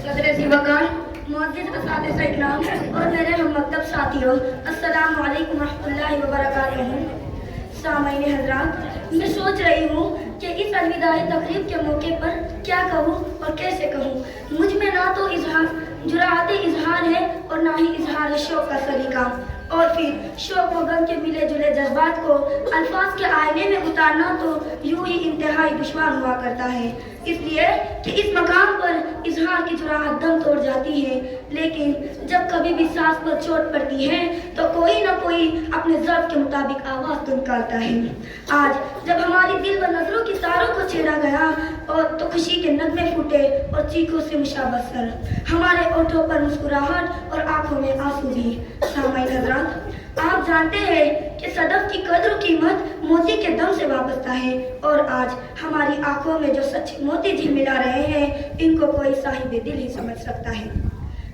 सदर वकार मुअज़्ज़िज़ असातिज़ा इकराम और मेरे हम मकतब साथियों, अस्सलामु अलैकुम रहमतुल्लाहि व बरकातुहू। सामईन हज़रात, मैं सोच रही हूँ कि इस अलविदाई तकरीब के मौके पर क्या कहूँ और कैसे कहूँ। मुझ में ना तो जुराअत इजहार है और ना ही इजहार शौक़ का सलीका, और फिर शौक़ व गम के मिले जुले जज्बात को अल्फाज के आईने में उतारना तो यूं ही इंतहाई दुश्वार हुआ करता है, इसलिए कि इस मकाम पर इजहार की जुराअत दम तोड़ जाती है। लेकिन जब कभी भी सांस पर चोट पड़ती है तो कोई ना कोई अपने ज़र्फ़ के मुताबिक आवाज़ तो निकालता है। आज जब हमारी दिल व नज़रों की तारों को छेड़ा गया और तो खुशी के नगमे फूटे और चीखों से मुशाबह सर, हमारे ओठों पर मुस्कुराहट और आंखों में आंसू भी। सामईन हज़रात, आप जानते हैं कि सदफ की कद्र कीमत मोती के दम से वाबस्ता है, और आज हमारी आंखों में जो सच्चे मोती झिलमिला रहे हैं, इनको कोई साहिब दिल ही समझ सकता है।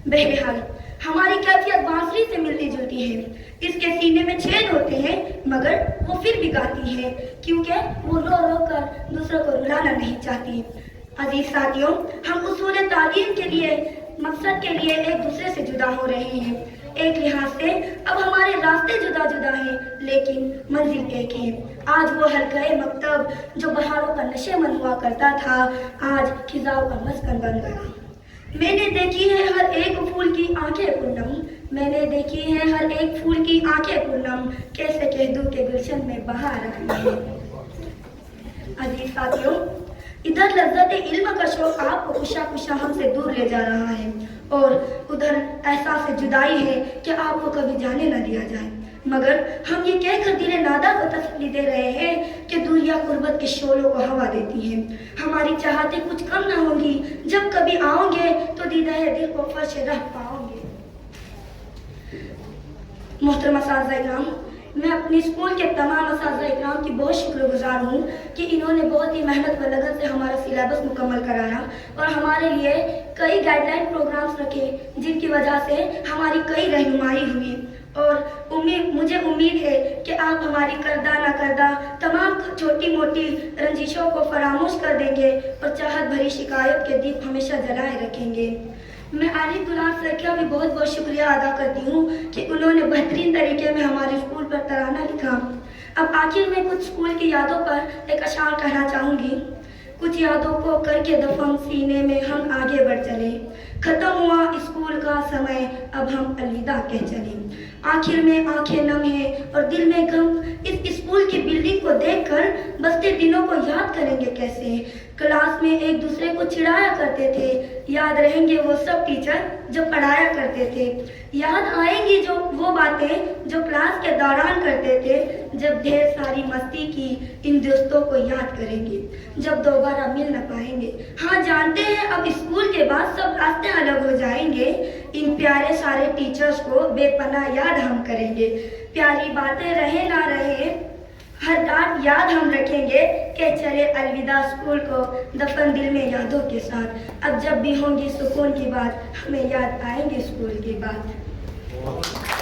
बहरहाल हमारी कैफियत बांसुरी से मिलती जुलती है। इसके सीने में छेद होते हैं मगर वो फिर भी गाती है, क्योंकि वो रो रो कर दूसरों को रुलाना नहीं चाहती। अजीज साथियों, हम उसूल तालीम के लिए मकसद के लिए एक दूसरे से जुदा हो रहे हैं। एक लिहाज से अब हमारे रास्ते जुदा जुदा हैं, लेकिन मंजिल एक है। आज वो हल्का मकतब जो बहारों का नशेमंद हुआ करता था, आज खिजाओं का मस्कन बन गया। मैंने देखी है हर एक फूल की आंखें पूनम, मैंने देखी है हर एक फूल की आंखें पूनम, कैसे कह दूं कि गुलशन में बहार आई है। अजीज साथियों, इधर लज्जत इल्म का शौक आपको कुशा कुशा हमसे दूर ले जा रहा है, और उधर एहसास जुदाई है कि आपको कभी जाने न दिया जाए। मगर हम ये कहकर दिल नादा को तसल्ली दे रहे हैं कि दूरिया कुर्बत के शोलों को हवा देती है। हमारी चाहते कुछ कम ना होंगी, जब कभी आओगे तो दीदाए दिल को फर्श रह पाओगे। मोहतरम असातिज़ा इकराम, मैं अपने स्कूल के तमाम असातिज़ा इकराम की बहुत शुक्रगुजार हूँ कि इन्होंने बहुत ही मेहनत व लगन से हमारा सिलेबस मुकम्मल कराया और हमारे लिए कई गाइडलाइन प्रोग्राम्स रखे, जिनकी वजह से हमारी कई रहनुमाई हुई। और मुझे उम्मीद है कि आप हमारी करदा ना करदा तमाम छोटी मोटी रंजिशों को फरामोश कर देंगे और चाहत भरी शिकायत के दीप हमेशा जलाए रखेंगे। मैं आरिफ गुलाम सर का भी बहुत बहुत शुक्रिया अदा करती हूँ कि उन्होंने बेहतरीन तरीके में हमारे स्कूल पर तराना लिखा। अब आखिर में कुछ स्कूल की यादों पर एक अशार कहना चाहूँगी। कुछ यादों को करके दफन सीने में हम आगे बढ़ चले, खत्म हुआ स्कूल का समय, अब हम अलविदा कह चले। आखिर में आंखें नम है और दिल में गम, इस स्कूल की बिल्डिंग को देखकर बसते दिनों को याद करेंगे कैसे। क्लास में एक दूसरे को चिढ़ाया करते थे, याद रहेंगे वो सब टीचर जो पढ़ाया करते थे। याद आएंगी जो वो बातें जो क्लास के दौरान करते थे। जब ढेर सारी मस्ती की इन दोस्तों को याद करेंगे, जब दोबारा मिल न पाएंगे। हाँ, जानते हैं अब स्कूल के बाद सब रास्ते अलग हो जाएंगे। इन प्यारे सारे टीचर्स को बेपनाह याद हम करेंगे। प्यारी बातें रहे ना रहे, हर डांट याद हम रखेंगे कि चले अलविदा स्कूल को दफन दिल में यादों के साथ। अब जब भी होंगी सुकून की बात, हमें याद आएंगे स्कूल की बात।